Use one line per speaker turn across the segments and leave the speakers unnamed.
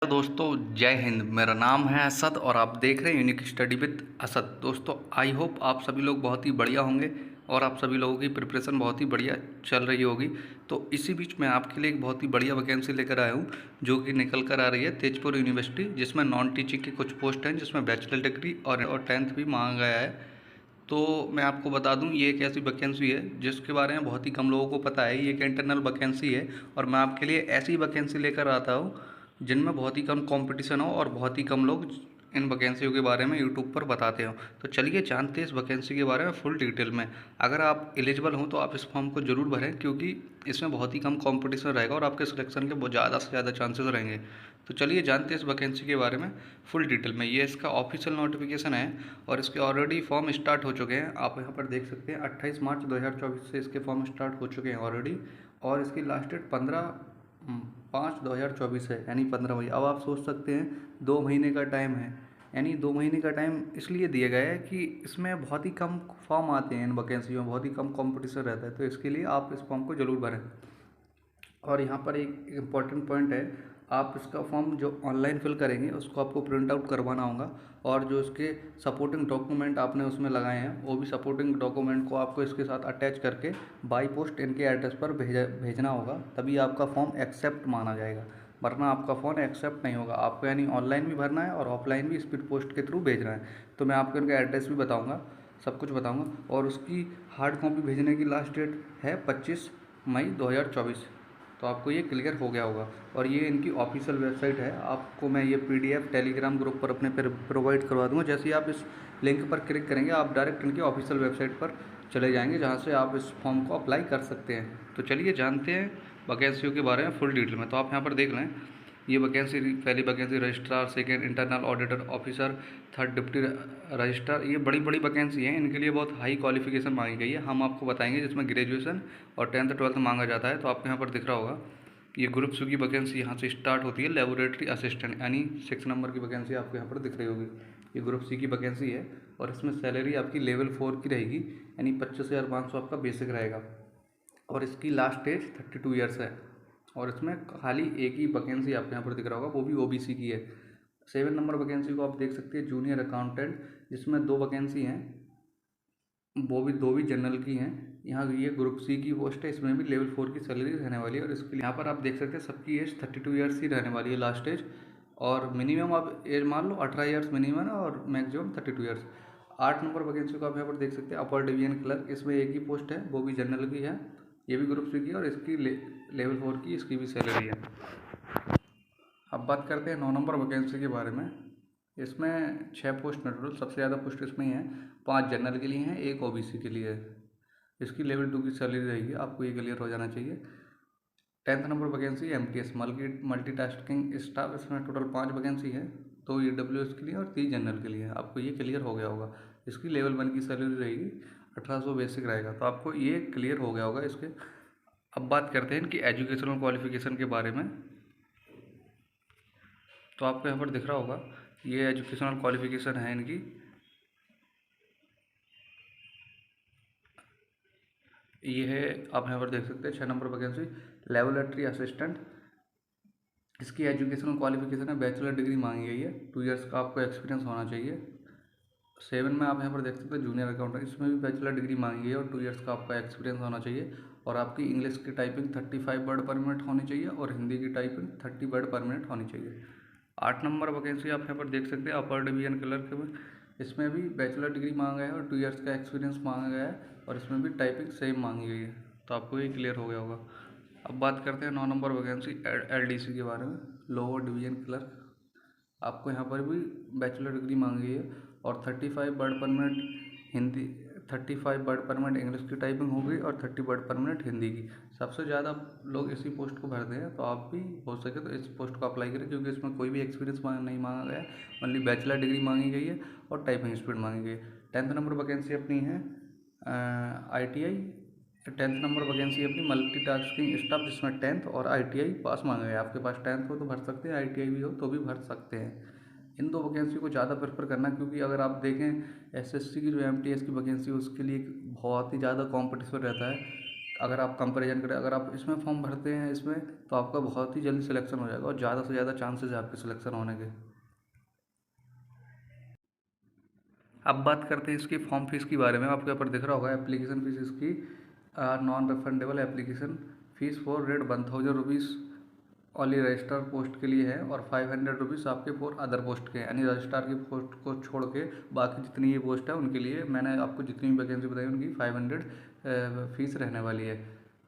दोस्तों, जय हिंद। मेरा नाम है असद और आप देख रहे हैं यूनिक स्टडी विद असद। दोस्तों, आई होप आप सभी लोग बहुत ही बढ़िया होंगे और आप सभी लोगों की प्रिपरेशन बहुत ही बढ़िया चल रही होगी। तो इसी बीच मैं आपके लिए एक बहुत ही बढ़िया वैकेंसी लेकर आया हूँ जो कि निकल कर आ रही है तेजपुर यूनिवर्सिटी, जिसमें नॉन टीचिंग की कुछ पोस्ट हैं, जिसमें बैचलर डिग्री और 10th भी मांगा गया है। तो मैं आपको बता दूं, ये एक ऐसी वैकेंसी है जिसके बारे में बहुत ही कम लोगों को पता है। ये एक इंटरनल वैकेंसी है और मैं आपके लिए ऐसी वैकेंसी लेकर आता हूँ जिनमें बहुत ही कम कंपटीशन हो और बहुत ही कम लोग इन वैकेंसियों के बारे में यूट्यूब पर बताते हो। तो चलिए जानते हैं इस वैकेंसी के बारे में फुल डिटेल में। अगर आप एलिजिबल हों तो आप इस फॉर्म को ज़रूर भरें, क्योंकि इसमें बहुत ही कम कंपटीशन रहेगा और आपके सिलेक्शन के बहुत ज़्यादा से ज़्यादा चांसेस रहेंगे। तो चलिए जानते हैं इस वैकेंसी के बारे में फुल डिटेल में। ये इसका ऑफिशियल नोटिफिकेशन है और इसके ऑलरेडी फॉर्म स्टार्ट हो चुके हैं। आप यहाँ पर देख सकते हैं 28 मार्च 2024 से इसके फॉर्म स्टार्ट हो चुके हैं ऑलरेडी, और इसकी लास्ट डेट 15/5/2024 है, यानी 15 मई। अब आप सोच सकते हैं 2 महीने का टाइम है, यानी 2 महीने का टाइम इसलिए दिया गया है कि इसमें बहुत ही कम फॉर्म आते हैं, इन वैकेंसी में बहुत ही कम कंपटीशन रहता है। तो इसके लिए आप इस फॉर्म को ज़रूर भरें। और यहाँ पर एक इम्पॉर्टेंट पॉइंट है, आप इसका फॉर्म जो ऑनलाइन फिल करेंगे उसको आपको प्रिंट आउट करवाना होगा, और जो इसके सपोर्टिंग डॉक्यूमेंट आपने उसमें लगाए हैं वो भी सपोर्टिंग डॉक्यूमेंट को आपको इसके साथ अटैच करके बाई पोस्ट इनके एड्रेस पर भेजना होगा, तभी आपका फॉर्म एक्सेप्ट माना जाएगा। वरना आपका फॉर्म एक्सेप्ट नहीं होगा। आपको यानी ऑनलाइन भी भरना है और ऑफलाइन भी स्पीड पोस्ट के थ्रू भेजना है। तो मैं आपको इनका एड्रेस भी बताऊँगा, सब कुछ बताऊँगा। और उसकी हार्ड कॉपी भेजने की लास्ट डेट है 25 मई 2024। तो आपको ये क्लियर हो गया होगा। और ये इनकी ऑफिशियल वेबसाइट है। आपको मैं ये पीडीएफ टेलीग्राम ग्रुप पर अपने प्रोवाइड करवा दूंगा। जैसे ही आप इस लिंक पर क्लिक करेंगे आप डायरेक्ट इनकी ऑफिशियल वेबसाइट पर चले जाएंगे, जहाँ से आप इस फॉर्म को अप्लाई कर सकते हैं। तो चलिए जानते हैं वैकेंसियों के बारे में फुल डिटेल में। तो आप यहाँ पर देख लें, ये वैकेंसी, पहली vacancy registrar, second internal auditor officer, third deputy registrar. ये बड़ी बड़ी वैकेंसी हैं, इनके लिए बहुत हाई क्वालिफिकेशन मांगी गई है। हम आपको बताएंगे जिसमें ग्रेजुएशन और 10th 12th मांगा जाता है। तो आपको यहाँ पर दिख रहा होगा ये ग्रुप सी की वैकेंसी यहाँ से स्टार्ट होती है, लेबोरेटरी असिस्टेंट, यानी 6 नंबर की वैकेंसी आपको यहाँ पर दिख रही होगी। ये ग्रुप सी की वैकेंसी है और इसमें सैलरी आपकी लेवल 4 की रहेगी, यानी 25,500 आपका बेसिक रहेगा। और इसकी लास्ट एज 32 ईयर्स है। और इसमें खाली एक ही वैकेंसी आपको यहाँ पर दिख रहा होगा, वो भी ओबीसी की है। 7 नंबर वैकेंसी को आप देख सकते हैं, जूनियर अकाउंटेंट, जिसमें 2 वैकेंसी हैं, वो भी 2 भी जनरल की हैं। यहाँ ये ग्रुप सी की पोस्ट है, इसमें भी लेवल 4 की सैलरी रहने वाली है। और इसके लिए यहाँ पर आप देख सकते हैं सबकी एज 32 ईयर्स ही रहने वाली है लास्ट एज। और मिनिमम आप एज मान लो 18 ईयर्स मिनिमम है और मैक्सिमम 32 ईयर्स। 8 नंबर वैकेंसी को आप यहाँ पर देख सकते हैं, अपर डिवीजन क्लर्क। इसमें एक ही पोस्ट है, वो भी जनरल की है, ये भी ग्रुप सी की है और इसकी लेवल 4 की इसकी भी सैलरी है। अब बात करते हैं 9 नंबर वैकेंसी के बारे में। इसमें 6 पोस्ट हैं टोटल, सबसे ज़्यादा पोस्ट इसमें ही है। 5 जनरल के लिए हैं, 1 ओबीसी के लिए है। इसकी लेवल 2 की सैलरी रहेगी, आपको ये क्लियर हो जाना चाहिए। 10th number vacancy MTS multitasking staff. इसमें टोटल 5 वैकेंसी है, 2 ईडब्ल्यूएस के लिए और 3 जनरल के लिए है। आपको ये क्लियर हो गया होगा। इसकी लेवल 1 की सैलरी रहेगी, 1800 बेसिक रहेगा। तो आपको ये क्लियर हो गया होगा इसके। अब बात करते हैं इनकी एजुकेशनल क्वालिफिकेशन के बारे में। तो आपको यहाँ पर दिख रहा होगा ये एजुकेशनल क्वालिफिकेशन है इनकी। ये है, आप यहाँ पर देख सकते हैं 6 नंबर वैकेंसी लेबोरेटरी असिस्टेंट। इसकी एजुकेशनल क्वालिफिकेशन है, बैचलर डिग्री मांगी गई है, 2 इयर्स का आपको एक्सपीरियंस होना चाहिए। 7 में आप यहाँ पर देख सकते हैं जूनियर अकाउंटेंट, इसमें भी बैचलर डिग्री मांगी गई है और 2 इयर्स का आपका एक्सपीरियंस होना चाहिए। और आपकी इंग्लिश की टाइपिंग 35 वर्ड पर मिनट होनी चाहिए और हिंदी की टाइपिंग 30 वर्ड पर मिनट होनी चाहिए। 8 नंबर वैकेंसी आप यहाँ पर देख सकते हैं, अपर डिवीजन क्लर्क में। इसमें भी बैचलर डिग्री मांगा गया है और 2 इयर्स का एक्सपीरियंस मांगा गया है और इसमें भी टाइपिंग सेम मांगी गई है। तो आपको ये क्लियर हो गया होगा। अब बात करते हैं 9 नंबर वैकेंसी एलडीसी के बारे में, लोअर डिवीजन क्लर्क। आपको यहाँ पर भी बैचलर डिग्री मांगी गई है और 35 वर्ड पर मिनट हिंदी, 35 वर्ड पर मिनट इंग्लिश की टाइपिंग होगी और 30 वर्ड पर मिनट हिंदी की। सबसे ज़्यादा लोग इसी पोस्ट को भरते हैं, तो आप भी हो सके तो इस पोस्ट को अप्लाई करें, क्योंकि इसमें कोई भी एक्सपीरियंस नहीं मांगा गया है, ओनली बैचलर डिग्री मांगी गई है और टाइपिंग स्पीड मांगी गई है। 10th नंबर वैकेंसी अपनी है ITI। 10th नंबर वैकेंसी अपनी मल्टीटास्किंग स्टाफ, जिसमें 10th और ITI पास मांगा गया है। आपके पास 10th हो तो भर सकते हैं, ITI भी हो तो भी भर सकते हैं। इन 2 वैकेंसी को ज़्यादा प्रेफर करना, क्योंकि अगर आप देखें SSC की जो MTS की वैकेंसी है उसके लिए बहुत ही ज़्यादा कॉम्पिटिशन रहता है। अगर आप कंपैरिजन करें, अगर आप इसमें फॉर्म भरते हैं इसमें, तो आपका बहुत ही जल्दी सिलेक्शन हो जाएगा और ज़्यादा से ज़्यादा चांसेस है आपके सिलेक्शन होने के। अब बात करते हैं इसकी फॉर्म फीस के बारे में। आपके ऊपर दिख रहा होगा एप्लीकेशन फीस इसकी non refundable application fees for rate 1000 rupees only registrar post के लिए है और 500 रुपीज़ आपके फॉर अदर पोस्ट के, यानी रजिस्ट्रार की पोस्ट को छोड़ के बाकी जितनी ये पोस्ट है उनके लिए मैंने आपको जितनी भी वैकेंसी बताई उनकी 500 फीस रहने वाली है।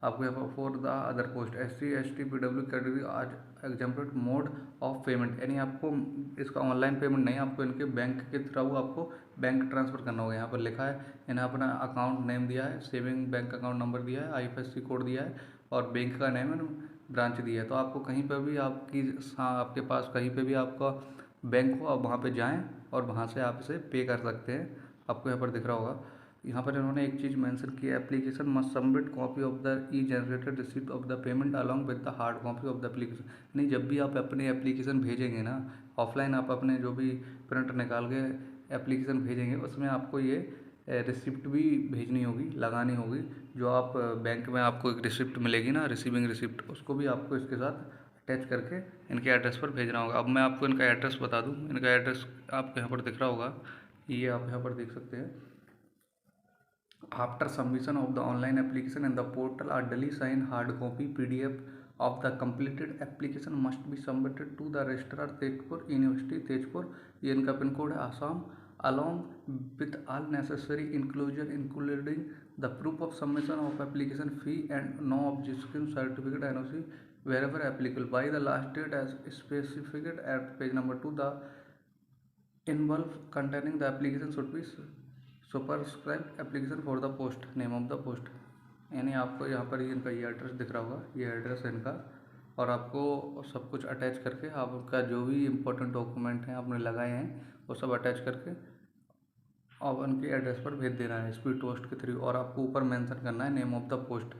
आपको यहाँ पर for the other post SC ST PW category आज एग्जाम्पल मोड ऑफ पेमेंट, यानी आपको इसका ऑनलाइन पेमेंट नहीं, आपको इनके बैंक के थ्रू आपको बैंक ट्रांसफ़र करना होगा। यहाँ पर लिखा है, इन्हें अपना अकाउंट नेम दिया है, सेविंग बैंक अकाउंट नंबर दिया है, IFSC कोड दिया है और बैंक का नेम ब्रांच दिया है। तो आपको कहीं पर भी आपके पास कहीं पे भी आपका बैंक हो, आप वहाँ पे जाएं और वहाँ से आप इसे पे कर सकते हैं। आपको यहाँ पर दिख रहा होगा, यहाँ पर इन्होंने एक चीज़ मेंशन की है, application must submit copy of the E generated receipt of the payment along with the hard copy of the application. नहीं, जब भी आप अपनी एप्लीकेशन भेजेंगे ना ऑफलाइन, आप अपने जो भी प्रिंट निकाल के एप्लीकेशन भेजेंगे उसमें आपको ये रिसिप्ट भी भेजनी होगी, लगानी होगी। जो आप बैंक में आपको एक रिसिप्ट मिलेगी ना, रिसीविंग रिसिप्ट, उसको भी आपको इसके साथ अटैच करके इनके एड्रेस पर भेजना होगा। अब मैं आपको इनका एड्रेस बता दूं, इनका एड्रेस आपको यहाँ पर दिख रहा होगा, ये आप यहाँ पर देख सकते हैं। After submission of the online application in the portal are duly sign hard copy PDF of the completed application must be submitted to the registrar Tezpur university Tezpur, ये इनका पिन कोड है Assam, along with all necessary inclusion including the proof of submission of application fee and no objection certificate NOC wherever applicable by the last date as specified at page number 2, the involve containing the application should be superscribed application for the post name of the post। यानी आपको यहाँ पर इनका ये address दिख रहा होगा, ये एड्रेस है इनका, और आपको सब कुछ अटैच करके आपका जो भी इम्पोर्टेंट डॉक्यूमेंट हैं आपने लगाए हैं वो सब अटैच करके और उनके एड्रेस पर भेज देना है स्पीड पोस्ट के थ्रू। और आपको ऊपर मेंशन करना है नेम ऑफ द पोस्ट,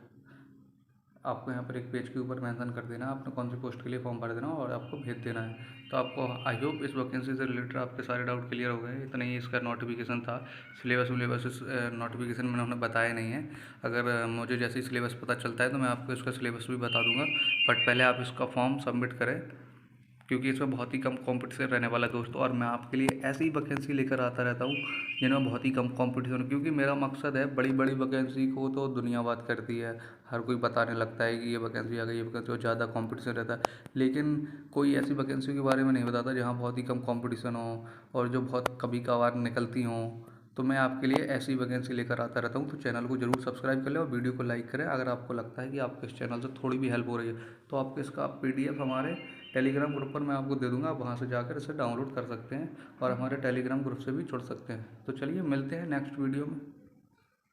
आपको यहाँ पर एक पेज के ऊपर मेंशन कर देना है आपने कौन सी पोस्ट के लिए फॉर्म भर देना और आपको भेज देना है। तो आपको आई होप इस वैकेंसी से रिलेटेड आपके सारे डाउट क्लियर हो गए। इतना ही इसका नोटिफिकेशन था। सिलेबस इस नोटिफिकेशन में उन्होंने बताया नहीं है। अगर मुझे जैसे ही सिलेबस पता चलता है तो मैं आपको इसका सिलेबस भी बता दूंगा, बट पहले आप इसका फॉर्म सबमिट करें क्योंकि इसमें बहुत ही कम कंपटीशन रहने वाला है दोस्तों। और मैं आपके लिए ऐसी ही वैकेंसी लेकर आता रहता हूँ जिनमें बहुत ही कम कंपटीशन, क्योंकि मेरा मकसद है बड़ी बड़ी वैकेंसी को तो दुनिया बात करती है, हर कोई बताने लगता है कि ये वैकेंसी आ गई, ये वैकेंसी, और ज़्यादा कंपटीशन रहता है, लेकिन कोई ऐसी वैकेंसी के बारे में नहीं बताता जहाँ बहुत ही कम कंपटीशन हो और जो बहुत कभी कभार निकलती हों। तो मैं आपके लिए ऐसी वैकेंसी लेकर आता रहता हूँ। तो चैनल को जरूर सब्सक्राइब कर लें और वीडियो को लाइक करें। अगर आपको लगता है कि आपको इस चैनल से थोड़ी भी हेल्प हो रही है तो आपको इसका PDF हमारे टेलीग्राम ग्रुप पर मैं आपको दे दूँगा, आप वहाँ से जाकर इसे डाउनलोड कर सकते हैं और हमारे टेलीग्राम ग्रुप से भी जुड़ सकते हैं। तो चलिए मिलते हैं नेक्स्ट वीडियो में।